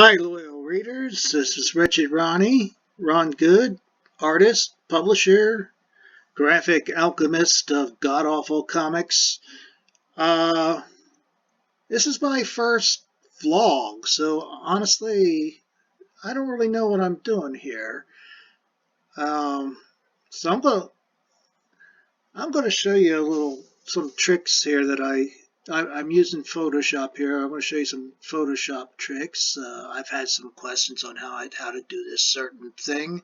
Hi, loyal readers. This is Wretched Ron Good, artist, publisher, graphic alchemist of god awful comics. Uh, this is my first vlog, so honestly, I don't really know what I'm doing here. Um, so I'm gonna show you some tricks here that I'm using Photoshop here. I'm going to show you some Photoshop tricks. I've had some questions on how to do this certain thing.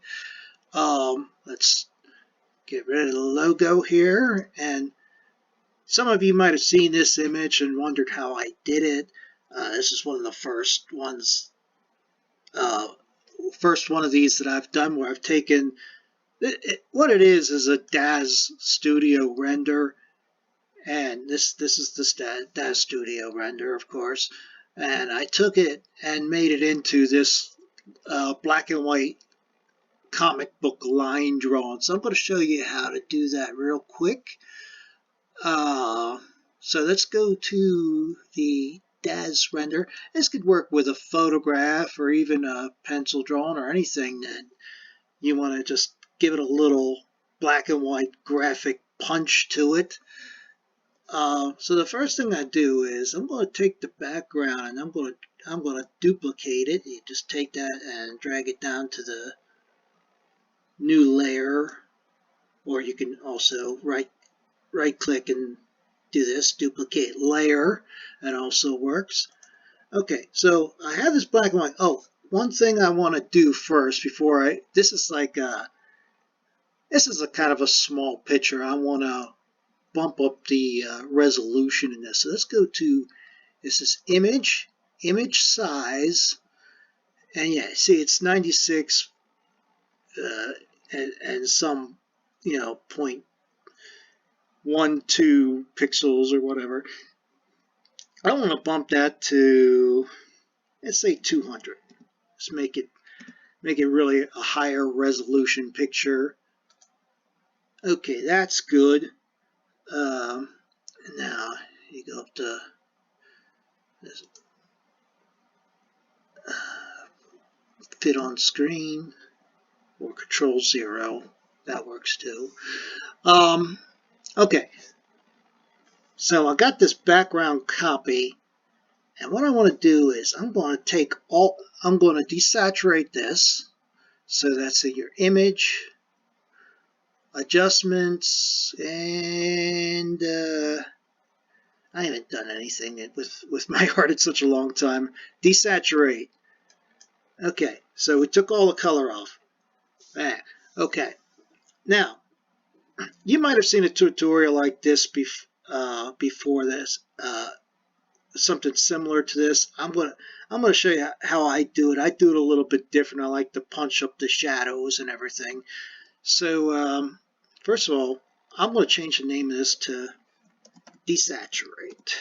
Let's get rid of the logo here. And some of you might have seen this image and wondered how I did it. This is one of the uh, first one of these that I've done where I've taken what it is a DAZ Studio render, and this is the DAZ Studio render, of course. And I took it and made it into this black and white comic book line drawing. So I'm going to show you how to do that real quick. So let's go to the DAZ render. This could work with a photograph or even a pencil drawing or anything that you want to just give it a little black and white graphic punch to it. So the first thing I do is I'm going to take the background and I'm going to duplicate it. You just take that and drag it down to the new layer, or you can also right click and do this, duplicate layer. That also works. Okay, so I have this black and white. Oh, one thing I want to do first before this is a kind of a small picture. I want to bump up the resolution in this. So let's go to, this is image size, and yeah, see it's 96 and some, 0.12 pixels or whatever. I want to bump that to, let's say 200. Let's make it really a higher resolution picture. Okay, that's good. Now you go up to this, fit on screen, or Control 0. That works too. Okay, so I got this background copy, and what I want to do is I'm going to desaturate this. So that's your image, adjustments, and I haven't done anything with my art in such a long time. Desaturate. Okay, so we took all the color off. Okay, now you might have seen a tutorial like this before this. Something similar to this. I'm gonna show you how I do it. I do it a little bit different. I like to punch up the shadows and everything. So first of all, I'm going to change the name of this to Desaturate.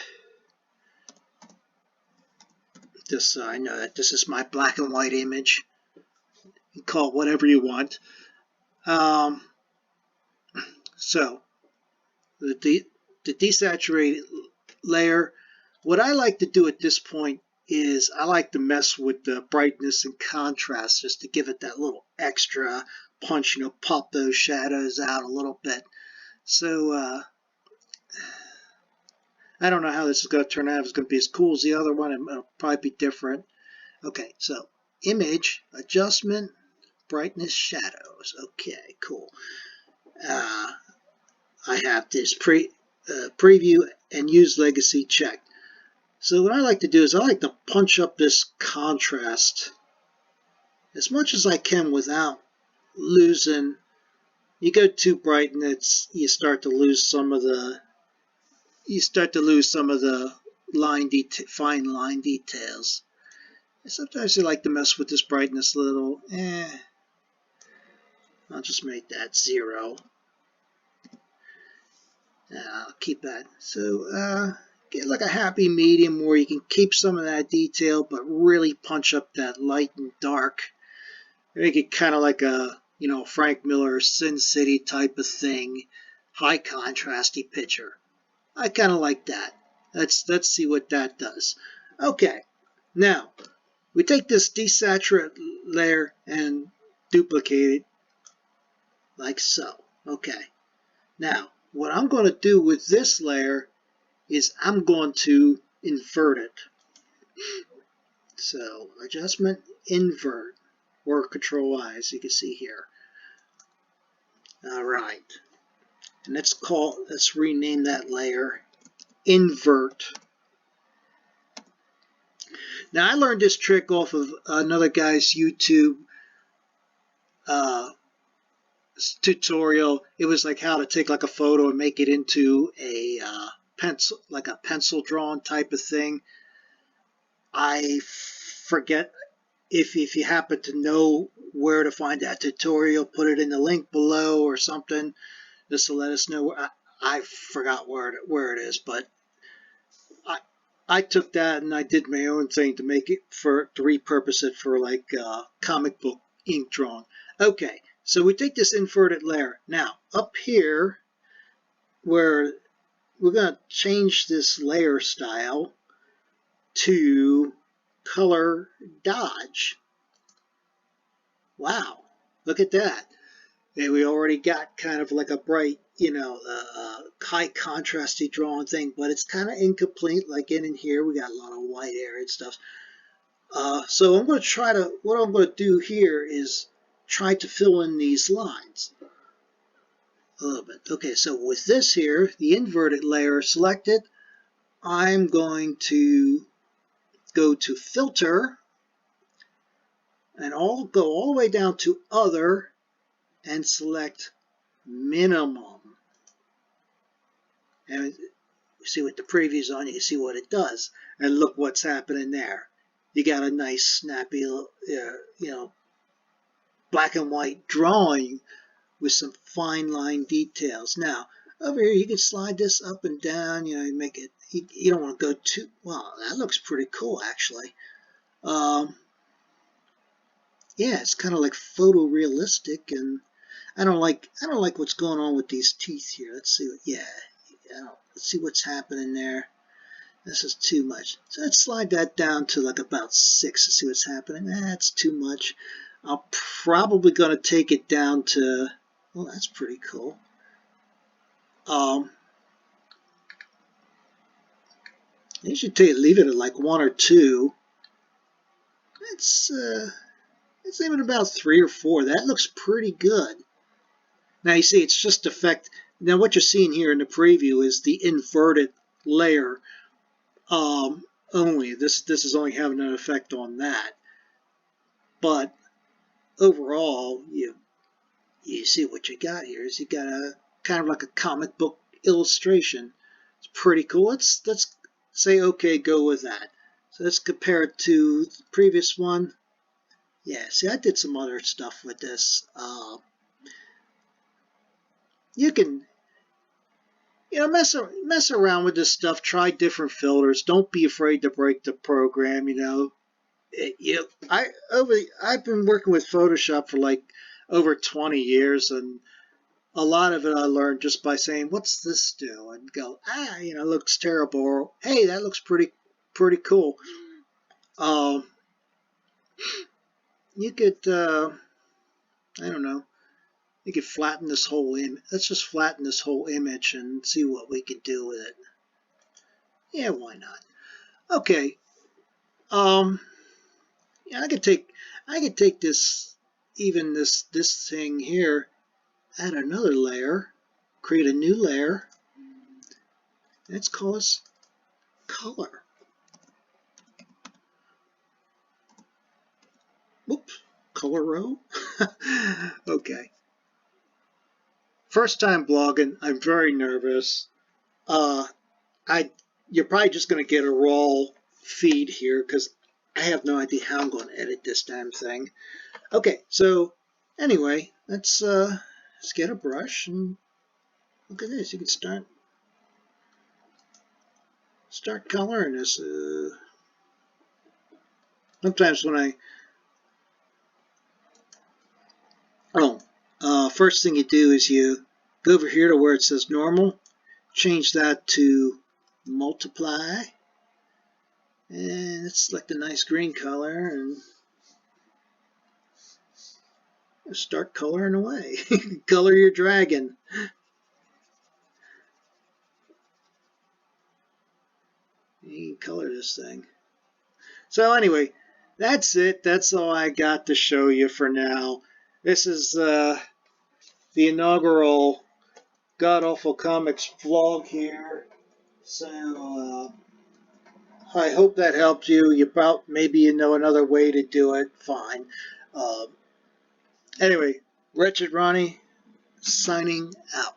Just so I know that this is my black and white image. You can call it whatever you want. So the Desaturate layer, what I like to do at this point is I like to mess with the brightness and contrast just to give it that little extra punch, pop those shadows out a little bit. So I don't know how this is going to turn out. If it's going to be as cool as the other one, it'll probably be different. Okay, so image, adjustment, brightness, shadows. Okay, cool. I have this preview and use legacy checked. So what I like to do is I like to punch up this contrast as much as I can without losing. You go too bright and you start to lose some of the fine line details. Sometimes I like to mess with this brightness a little. I'll just make that 0. I'll keep that. So get like a happy medium where you can keep some of that detail but really punch up that light and dark. Make it kind of like a Frank Miller Sin City type of thing. High contrasty picture. I kind of like that. Let's see what that does. Okay, now We take this desaturate layer and duplicate it like so. Okay. Now, what I'm going to do with this layer is I'm going to invert it. So, adjustment, invert, or Control I, as you can see here. All right. And let's rename that layer invert. Now, I learned this trick off of another guy's YouTube tutorial. It was like how to take like a photo and make it into a pencil, like a pencil drawn type of thing. I forget if you happen to know where to find that tutorial, put it in the link below or something, just to let us know. I forgot where it is, but I took that and I did my own thing to make it to repurpose it for like comic book ink drawing. Okay, so we take this inverted layer. Now up here, where we're going to change this layer style to color dodge. Wow, look at that. And we already got kind of like a bright, high contrasty drawing thing, but it's kind of incomplete. Like in here, we got a lot of white area and stuff. So I'm going to what I'm going to do here is try to fill in these lines a little bit. Okay, so with this here, the inverted layer selected, I'm going to go to Filter and go all the way down to Other and select Minimum. And you see with the previews on, you can see what it does. And look what's happening there. You got a nice snappy, black and white drawing with some fine line details. Now, over here, you can slide this up and down. You make it. You don't want to go too. Well, that looks pretty cool, actually. Yeah, it's kind of like photorealistic, and I don't like what's going on with these teeth here. Let's see. Let's see what's happening there. This is too much. So let's slide that down to like about 6 to see what's happening. That's too much. I'm probably going to take it down to. Oh, that's pretty cool. You should leave it at like 1 or 2. Let's leave it about 3 or 4. That looks pretty good. Now you see it's just effect. Now what you're seeing here in the preview is the inverted layer only. This is only having an effect on that. But overall, you see what you got here is you got a kind of like a comic book illustration. It's pretty cool. Let's say okay, go with that. So let's compare it to the previous one. Yeah, see, I did some other stuff with this. You can, mess around with this stuff. Try different filters. Don't be afraid to break the program. I've been working with Photoshop for like over 20 years, and a lot of it I learned just by saying, "What's this do?" and go, it looks terrible, or hey, that looks pretty cool. You could, I don't know, you could flatten this whole image. Let's just flatten this whole image and see what we could do with it. Yeah, why not? Okay. Yeah, I could take this, even this thing here, add another layer, create a new layer. Let's call this color. Oops, color row. Okay. First time blogging, I'm very nervous. You're probably just going to get a raw feed here because I have no idea how I'm going to edit this damn thing. Okay, so anyway, let's get a brush and look at this. You can start coloring this. Sometimes when first thing you do is you go over here to where it says normal, change that to multiply, and let's select a nice green color and start coloring away. Color your dragon. You can color this thing. So anyway, that's it. That's all I got to show you for now. This is the inaugural God Awful Comics vlog here. So I hope that helped you. Maybe you know another way to do it. Fine. Anyway, Wretched Ronnie signing out.